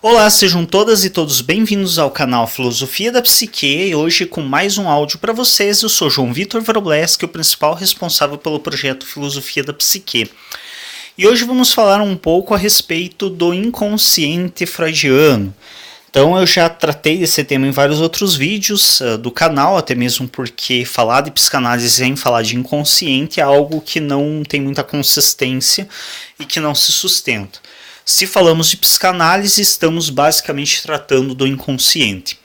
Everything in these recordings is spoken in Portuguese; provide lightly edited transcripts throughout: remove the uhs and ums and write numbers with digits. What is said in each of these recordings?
Olá, sejam todas e todos bem-vindos ao canal Filosofia da Psique e hoje com mais um áudio para vocês. Eu sou João Vitor Verobleski, o principal responsável pelo projeto Filosofia da Psique. E hoje vamos falar um pouco a respeito do inconsciente freudiano. Então eu já tratei desse tema em vários outros vídeos do canal, até mesmo porque falar de psicanálise sem falar de inconsciente é algo que não tem muita consistência e que não se sustenta. Se falamos de psicanálise, estamos basicamente tratando do inconsciente.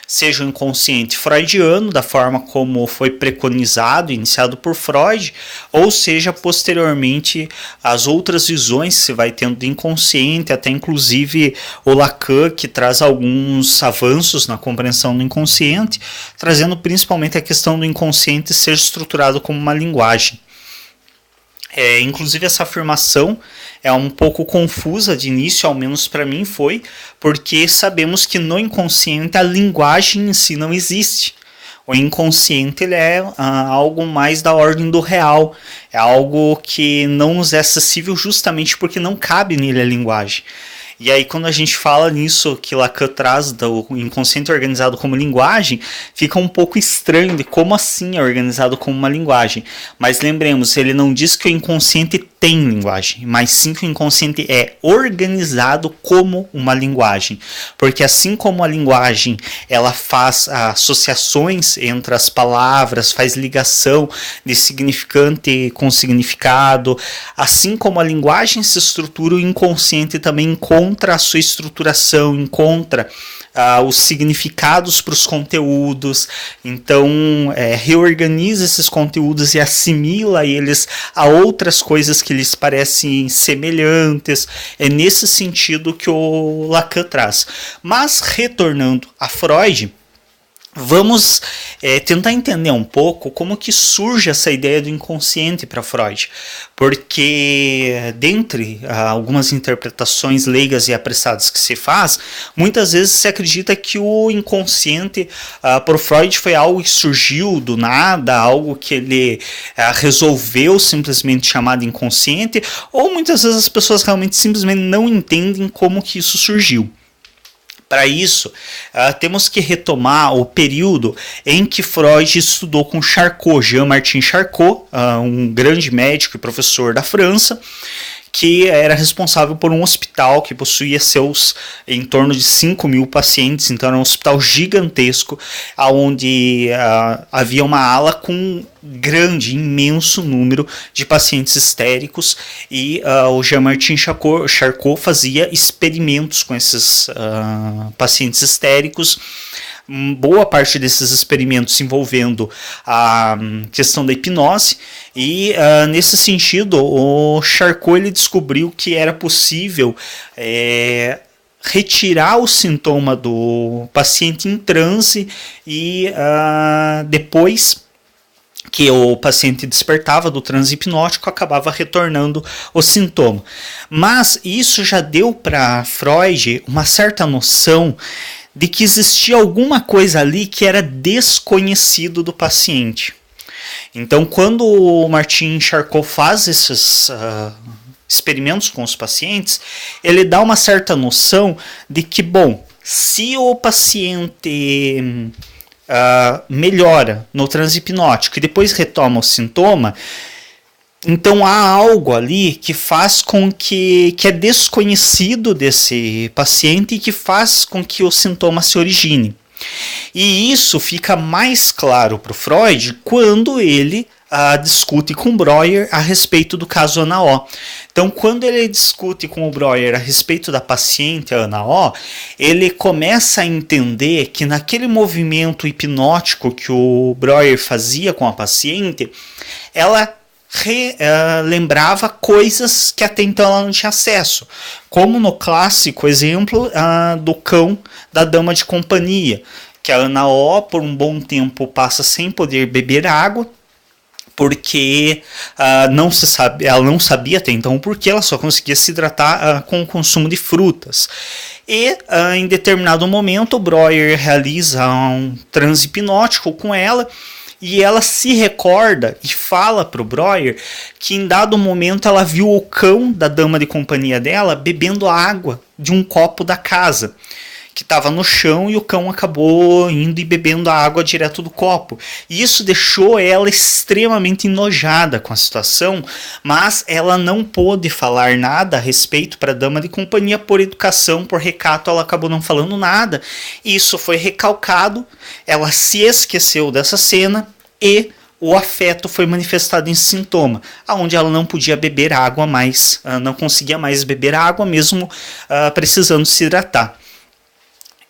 Seja o inconsciente freudiano, da forma como foi preconizado, iniciado por Freud, ou seja, posteriormente, as outras visões que se vai tendo do inconsciente, até inclusive o Lacan, que traz alguns avanços na compreensão do inconsciente, trazendo principalmente a questão do inconsciente ser estruturado como uma linguagem. Inclusive essa afirmação é um pouco confusa de início, ao menos para mim foi, porque sabemos que no inconsciente a linguagem em si não existe. O inconsciente ele é algo mais da ordem do real, é algo que não nos é acessível justamente porque não cabe nele a linguagem. E aí quando a gente fala nisso que Lacan traz do inconsciente organizado como linguagem, fica um pouco estranho de como assim é organizado como uma linguagem. Mas lembremos, ele não diz que o inconsciente tem linguagem, mas sim que o inconsciente é organizado como uma linguagem. Porque assim como a linguagem ela faz associações entre as palavras, faz ligação de significante com significado, assim como a linguagem se estrutura, o inconsciente também encontra a sua estruturação, encontra os significados para os conteúdos, então reorganiza esses conteúdos e assimila eles a outras coisas que lhes parecem semelhantes. É nesse sentido que o Lacan traz. Mas retornando a Freud, vamos tentar entender um pouco como que surge essa ideia do inconsciente para Freud, porque dentre algumas interpretações leigas e apressadas que se faz, muitas vezes se acredita que o inconsciente por Freud foi algo que surgiu do nada, algo que ele resolveu simplesmente chamar de inconsciente, ou muitas vezes as pessoas realmente simplesmente não entendem como que isso surgiu. Para isso, temos que retomar o período em que Freud estudou com Charcot, Jean-Martin Charcot, um grande médico e professor da França, que era responsável por um hospital que possuía em torno de 5.000 pacientes, então era um hospital gigantesco, onde havia uma ala com grande, imenso número de pacientes histéricos, e o Jean-Martin Charcot fazia experimentos com esses pacientes histéricos, boa parte desses experimentos envolvendo a questão da hipnose, e nesse sentido o Charcot ele descobriu que era possível retirar o sintoma do paciente em transe e depois que o paciente despertava do transe hipnótico, acabava retornando o sintoma. Mas isso já deu para Freud uma certa noção de que existia alguma coisa ali que era desconhecido do paciente. Então, quando o Martin Charcot faz esses experimentos com os pacientes, ele dá uma certa noção de que, bom, se o paciente melhora no transe hipnótico e depois retoma o sintoma, então há algo ali que faz com que é desconhecido desse paciente e que faz com que o sintoma se origine. E isso fica mais claro para o Freud quando ele discute com Breuer a respeito do caso Ana O. Então, quando ele discute com o Breuer a respeito da paciente Ana O, ele começa a entender que naquele movimento hipnótico que o Breuer fazia com a paciente, ela lembrava coisas que até então ela não tinha acesso, como no clássico exemplo do cão da dama de companhia, que a Ana O por um bom tempo passa sem poder beber água, porque ela não sabia até então porque ela só conseguia se hidratar com o consumo de frutas. E em determinado momento o Breuer realiza um transe hipnótico com ela, E ela se recorda e fala pro Breuer que em dado momento ela viu o cão da dama de companhia dela bebendo água de um copo da casa, que estava no chão, e o cão acabou indo e bebendo a água direto do copo. E isso deixou ela extremamente enojada com a situação, mas ela não pôde falar nada a respeito para a dama de companhia por educação, por recato, ela acabou não falando nada. Isso foi recalcado, ela se esqueceu dessa cena e o afeto foi manifestado em sintoma, onde ela não podia beber água mais, não conseguia mais beber água mesmo precisando se hidratar.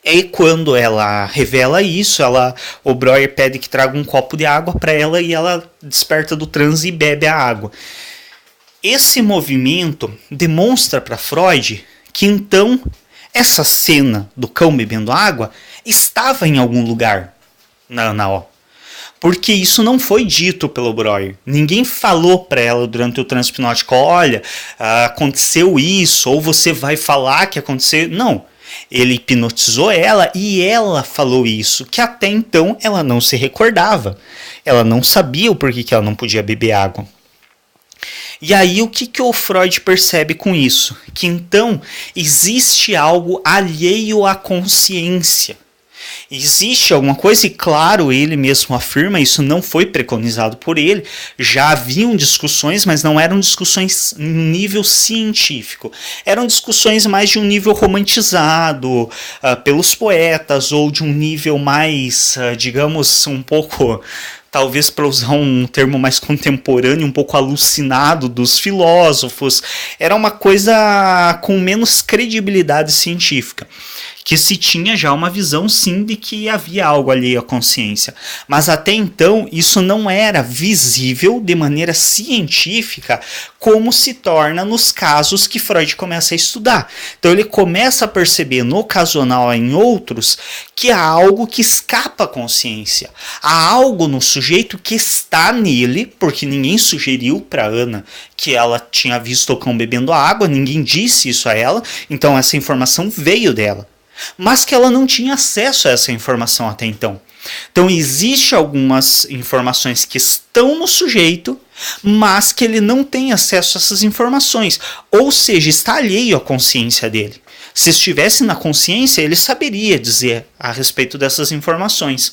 E quando ela revela isso, o Breuer pede que traga um copo de água para ela e ela desperta do transe e bebe a água. Esse movimento demonstra para Freud que então essa cena do cão bebendo água estava em algum lugar porque isso não foi dito pelo Breuer. Ninguém falou para ela durante o transe hipnótico, olha, aconteceu isso, ou você vai falar que aconteceu. Não. Ele hipnotizou ela e ela falou isso, que até então ela não se recordava. Ela não sabia o porquê que ela não podia beber água. E aí o que o Freud percebe com isso? Que então existe algo alheio à consciência. Existe alguma coisa, e claro, ele mesmo afirma, isso não foi preconizado por ele, já haviam discussões, mas não eram discussões em nível científico, eram discussões mais de um nível romantizado pelos poetas, ou de um nível mais, digamos, um pouco, talvez para usar um termo mais contemporâneo, um pouco alucinado dos filósofos. Era uma coisa com menos credibilidade científica, que se tinha já uma visão sim de que havia algo alheio à consciência. Mas até então isso não era visível de maneira científica como se torna nos casos que Freud começa a estudar. Então ele começa a perceber no ocasional em outros que há algo que escapa à consciência. Há algo no sujeito que está nele, porque ninguém sugeriu para Ana que ela tinha visto o cão bebendo água, ninguém disse isso a ela, então essa informação veio dela. Mas que ela não tinha acesso a essa informação até então. Então existem algumas informações que estão no sujeito, mas que ele não tem acesso a essas informações, ou seja, está alheio à consciência dele. Se estivesse na consciência, ele saberia dizer a respeito dessas informações.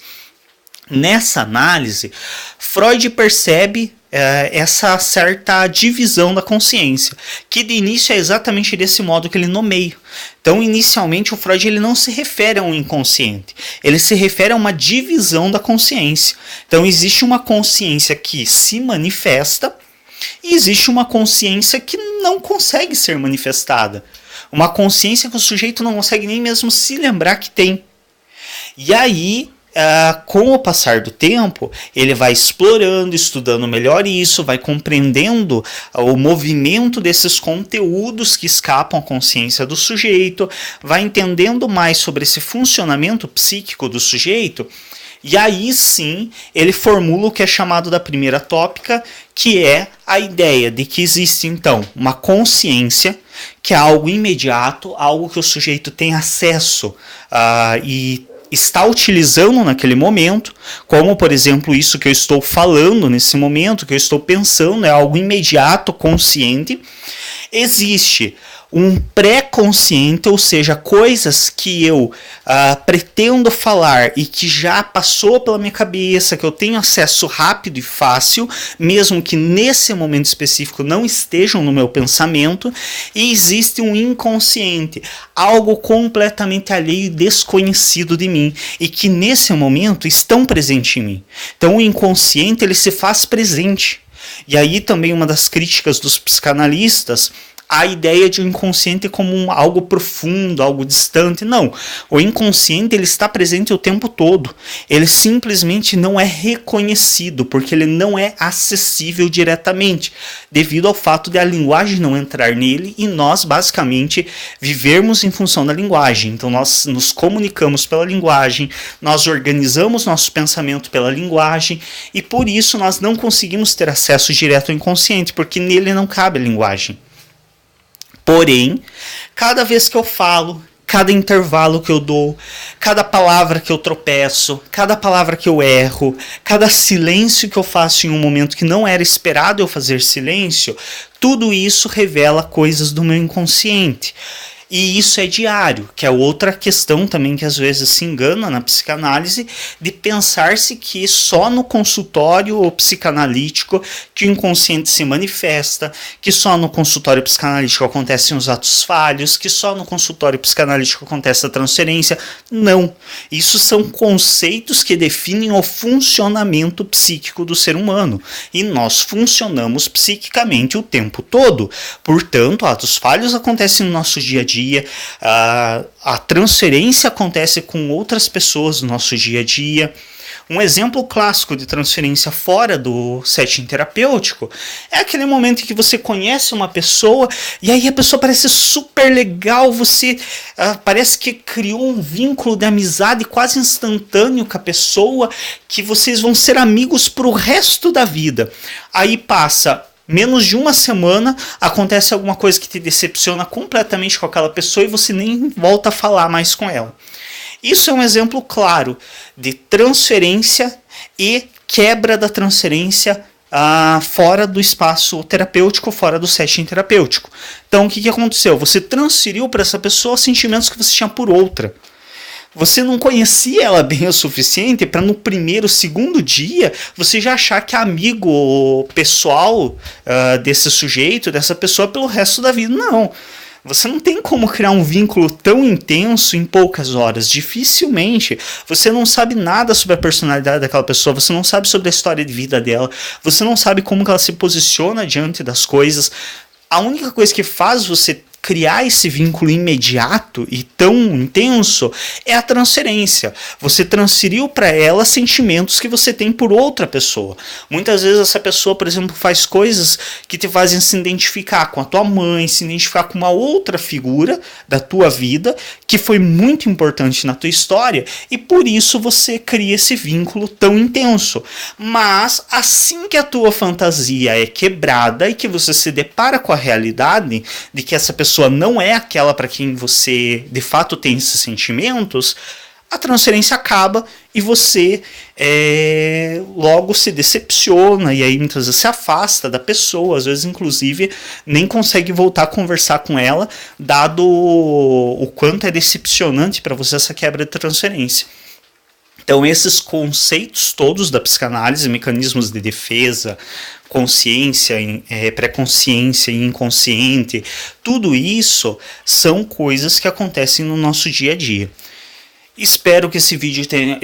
Nessa análise, Freud percebe essa certa divisão da consciência, que de início é exatamente desse modo que ele nomeia. Então, inicialmente, o Freud ele não se refere a um inconsciente, ele se refere a uma divisão da consciência. Então, existe uma consciência que se manifesta e existe uma consciência que não consegue ser manifestada. Uma consciência que o sujeito não consegue nem mesmo se lembrar que tem. E aí, com o passar do tempo, ele vai explorando, estudando melhor isso, vai compreendendo o movimento desses conteúdos que escapam à consciência do sujeito, vai entendendo mais sobre esse funcionamento psíquico do sujeito, e aí sim ele formula o que é chamado da primeira tópica, que é a ideia de que existe então uma consciência, que é algo imediato, algo que o sujeito tem acesso e está utilizando naquele momento, como por exemplo isso que eu estou falando nesse momento, que eu estou pensando, é algo imediato, consciente. Existe um pré-consciente, ou seja, coisas que eu pretendo falar e que já passou pela minha cabeça, que eu tenho acesso rápido e fácil, mesmo que nesse momento específico não estejam no meu pensamento. E existe um inconsciente, algo completamente alheio e desconhecido de mim, e que nesse momento estão presentes em mim. Então o inconsciente ele se faz presente. E aí também uma das críticas dos psicanalistas, a ideia de um inconsciente como algo profundo, algo distante. Não, o inconsciente ele está presente o tempo todo. Ele simplesmente não é reconhecido, porque ele não é acessível diretamente, devido ao fato de a linguagem não entrar nele e nós basicamente vivermos em função da linguagem. Então nós nos comunicamos pela linguagem, nós organizamos nosso pensamento pela linguagem, e por isso nós não conseguimos ter acesso direto ao inconsciente, porque nele não cabe a linguagem. Porém, cada vez que eu falo, cada intervalo que eu dou, cada palavra que eu tropeço, cada palavra que eu erro, cada silêncio que eu faço em um momento que não era esperado eu fazer silêncio, tudo isso revela coisas do meu inconsciente. E isso é diário, que é outra questão também que às vezes se engana na psicanálise, de pensar-se que só no consultório psicanalítico que o inconsciente se manifesta, que só no consultório psicanalítico acontecem os atos falhos, que só no consultório psicanalítico acontece a transferência. Não. Isso são conceitos que definem o funcionamento psíquico do ser humano. E nós funcionamos psiquicamente o tempo todo. Portanto, atos falhos acontecem no nosso dia a dia. A transferência acontece com outras pessoas no nosso dia a dia. Um exemplo clássico de transferência fora do setting terapêutico é aquele momento em que você conhece uma pessoa e aí a pessoa parece super legal, você parece que criou um vínculo de amizade quase instantâneo com a pessoa, que vocês vão ser amigos pro resto da vida. Aí passa menos de uma semana, acontece alguma coisa que te decepciona completamente com aquela pessoa e você nem volta a falar mais com ela. Isso é um exemplo claro de transferência e quebra da transferência fora do espaço terapêutico, fora do setting terapêutico. Então, o que aconteceu? Você transferiu para essa pessoa sentimentos que você tinha por outra. Você não conhecia ela bem o suficiente para no primeiro, segundo dia, você já achar que é amigo pessoal desse sujeito, dessa pessoa pelo resto da vida. Não. Você não tem como criar um vínculo tão intenso em poucas horas. Dificilmente. Você não sabe nada sobre a personalidade daquela pessoa, você não sabe sobre a história de vida dela, você não sabe como que ela se posiciona diante das coisas. A única coisa que faz você criar esse vínculo imediato e tão intenso é a transferência. Você transferiu para ela sentimentos que você tem por outra pessoa. Muitas vezes essa pessoa, por exemplo, faz coisas que te fazem se identificar com a tua mãe, se identificar com uma outra figura da tua vida que foi muito importante na tua história e por isso você cria esse vínculo tão intenso. Mas assim que a tua fantasia é quebrada e que você se depara com a realidade de que essa pessoa não é aquela para quem você de fato tem esses sentimentos, a transferência acaba e você logo se decepciona e aí muitas vezes se afasta da pessoa, às vezes inclusive nem consegue voltar a conversar com ela, dado o quanto é decepcionante para você essa quebra de transferência. Então esses conceitos todos da psicanálise, mecanismos de defesa, consciência, pré-consciência e inconsciente, tudo isso são coisas que acontecem no nosso dia a dia. Espero que esse áudio tenha,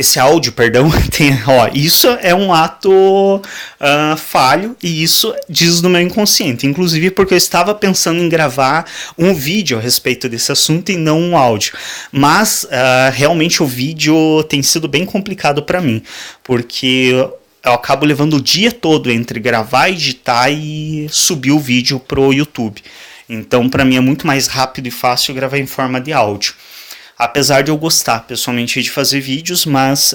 isso é um ato falho e isso diz no meu inconsciente, inclusive porque eu estava pensando em gravar um vídeo a respeito desse assunto e não um áudio, mas realmente o vídeo tem sido bem complicado para mim, porque eu acabo levando o dia todo entre gravar, editar e subir o vídeo pro YouTube. Então, para mim é muito mais rápido e fácil gravar em forma de áudio. Apesar de eu gostar pessoalmente de fazer vídeos, mas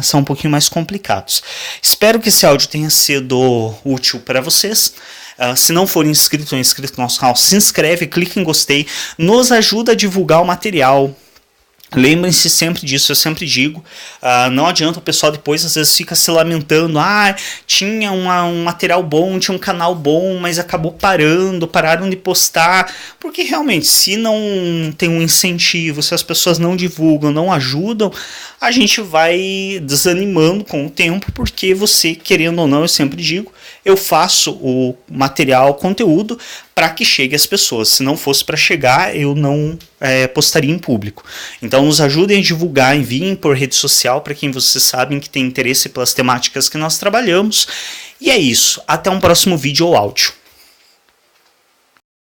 são um pouquinho mais complicados. Espero que esse áudio tenha sido útil para vocês. Se não for inscrito ou inscrito no nosso canal, se inscreve, clica em gostei, nos ajuda a divulgar o material. Lembrem-se sempre disso, eu sempre digo, não adianta o pessoal depois às vezes fica se lamentando, tinha um material bom, tinha um canal bom, mas acabou pararam de postar, porque realmente se não tem um incentivo, se as pessoas não divulgam, não ajudam, a gente vai desanimando com o tempo, porque você, querendo ou não, eu sempre digo, eu faço o material, conteúdo, para que chegue às pessoas. Se não fosse para chegar, eu não postaria em público. Então nos ajudem a divulgar, enviem por rede social para quem vocês sabem que tem interesse pelas temáticas que nós trabalhamos. E é isso. Até um próximo vídeo ou áudio.